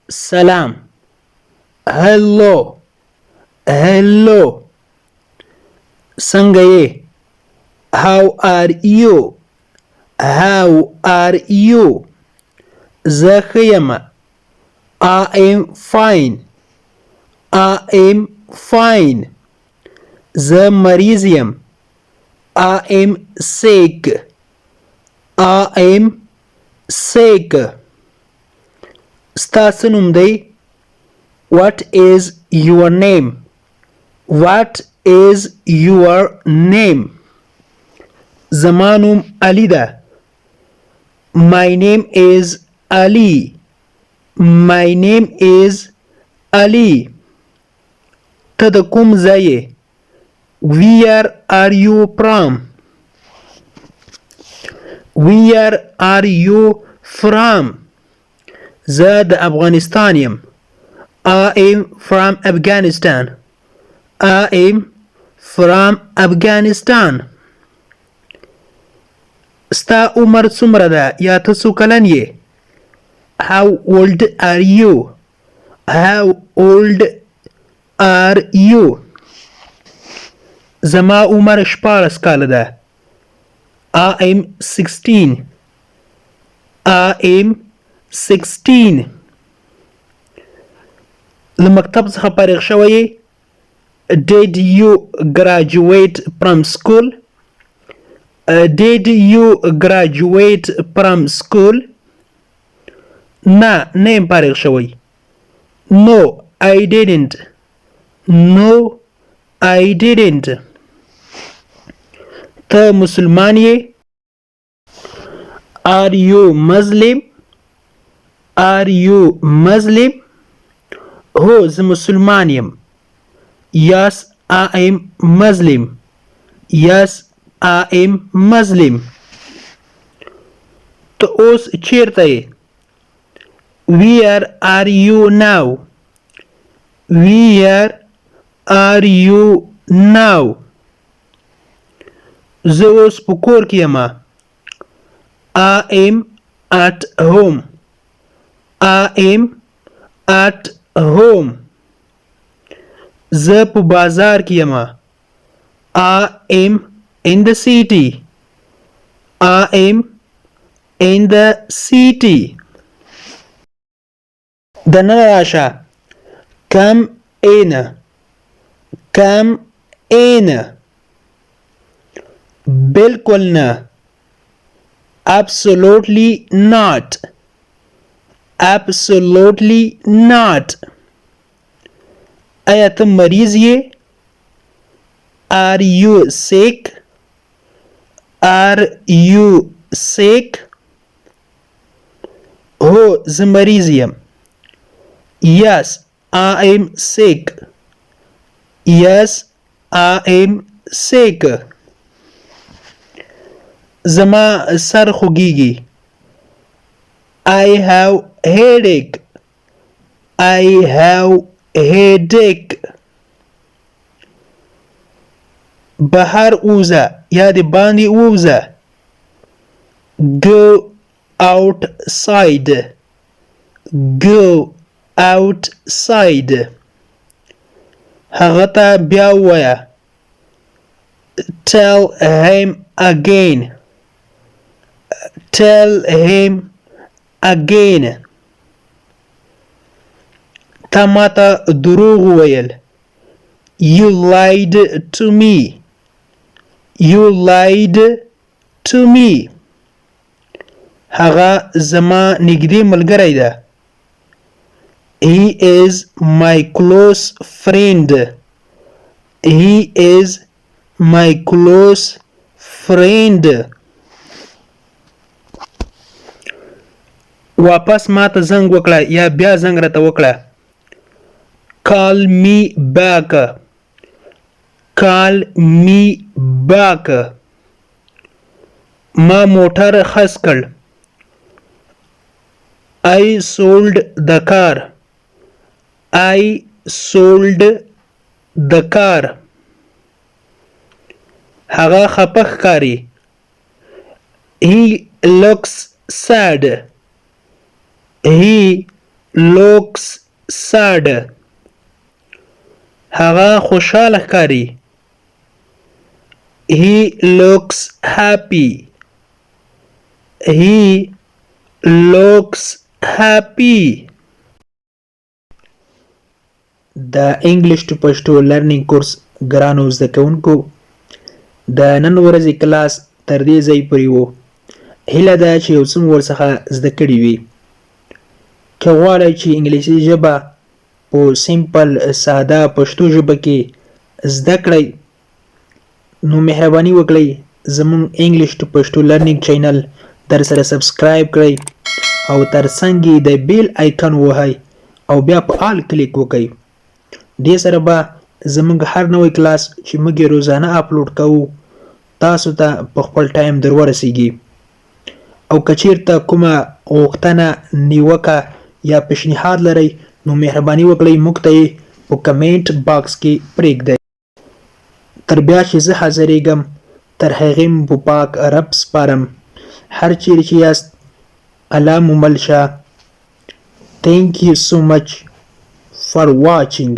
سلام. hello. hello. څنګه یې؟ how are you? how are you? زه ښه یم. I am fine. I am fine. زه مریض یم. I am sick. I am sick. ستا څه نوم دی؟ What is your name? What is your name? زما نوم علي ده. My name is Ali. My name is Ali. ته د کوم ځای یې؟ Where are you from? Where are you from? زه د افغانستان یم. I am from Afghanistan. I am from Afghanistan. ستا عمر څومره ده یا ته څو کلن یې؟ How old are you? How old are you? زما عمر 14 کاله ده. I am 16. I am 16. له مکتب څخه فارغ شوی یې؟ Did you graduate from school? Did you graduate from school? نه یم فارغ شوی. No, I didn't. No, I didn't. ته مسلمان یې؟ Are you Muslim? Are you Muslim? هو زه مسلمان یم. Yes, I am Muslim. Yes, I am Muslim. ته اوس چیرته یې؟ Where are you now? Where are you now? زه اوس په کور کې یم. I am at home. I am at home. زه په بازار کې یم. I am in the city. I am in the city. دننه راشه. Come in. Come in. بالکل نه. Absolutely not. Absolutely not. آیا ته مریض یې؟ Are you sick? Are you sick? هو زه مریض یم. Yes, I am sick. Yes, I am sick. زما سر خوږیږي. I have headache. I have headache. بهر اوزه یا د باندې اوزه. Go outside. Go outside. هغه ته بیا ووایه. Tell him again. Tell him again. تا ماته دروغ وویل. You lied to me. You lied to me. هغه زما نږدې ملګری ده. He is my close friend. He is my close friend. واپس ما ته زنګ وکړه یا بیا زنګ راته وکړه. Call me back. Call me back. ما موټر خرڅ کړ. I sold the car. I sold the car. هغه خپه ښکاري. He looks sad. He looks sad. هغه خوشحاله ښکاري. He looks happy. He looks happy. د انګلیش ټو پښتو لرنینګ کورس ګرانو زده کوونکو د نن ورځې کلاس تر دې ځای پورې و. هیله ده چې یو څه مو ورڅخه زده کړي وي. که غواړئ چې انګلیسي ژبه په سیمپل ساده پښتو ژبه کې زده کړئ نو مهرباني وکړئ زموږ انګلیش ټو پښتو لرنینګ چینل در سره سبسکرایب کړئ او ترڅنګ یې د بیل آیکن ووهئ او بیا په آل کلیک وکړئ. دې سره به زموږ هر نوی کلاس چې موږ یې روزانه اپلوډ کوو تاسو ته په خپل ټایم در ورسیږي. او که چیرته کومه غوښتنه نیوکه یا پیشنهاد لرئ نو مهرباني وکړئ موږ ته یې په کمنټ باکس کې پرېږدئ. تر بیا چې زه حاضرېږم تر هغې مو په پاک رب سپارم. هر چیرې چې یاست الله مو مل شه. Thank you so much for watching.